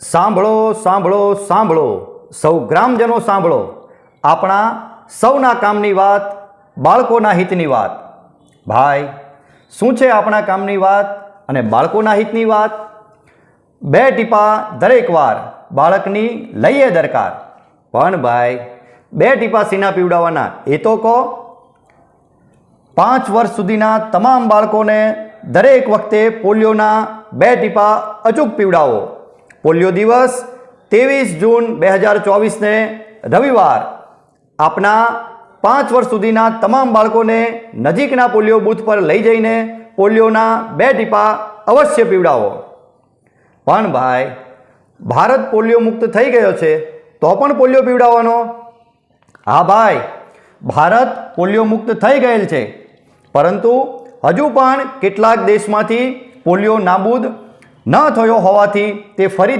સાંભળો સાંભળો સાંભળો સૌ ગ્રામજનો સાંભળો, આપણા સૌના કામની વાત, બાળકોના હિતની વાત. ભાઈ, શું છે આપણા કામની વાત અને બાળકોના હિતની વાત? 2 ટીપા દરેક વાર બાળકની લઈએ દરકાર. પણ ભાઈ, 2 ટીપા સીના પીવડાવવાના એ તો કહો. 5 વર્ષ સુધીના તમામ બાળકોને દરેક વખતે પોલિયોના 2 ટીપા અચૂક પીવડાવો. પોલિયો દિવસ 23 જૂન 2024ને રવિવાર આપના 5 વર્ષ સુધીના તમામ બાળકોને નજીકના પોલિયો બૂથ પર લઈ જઈને પોલિયોના 2 ટીપા અવશ્ય પીવડાવો. પણ ભાઈ, ભારત પોલિયો મુક્ત થઈ ગયો છે તો પણ પોલિયો પીવડાવવાનો? હા ભાઈ, ભારત પોલિયો મુક્ત થઈ ગયેલ છે, પરંતુ હજુ પણ કેટલાક દેશમાંથી પોલિયો નાબૂદ ન થયો હોવાથી તે ફરી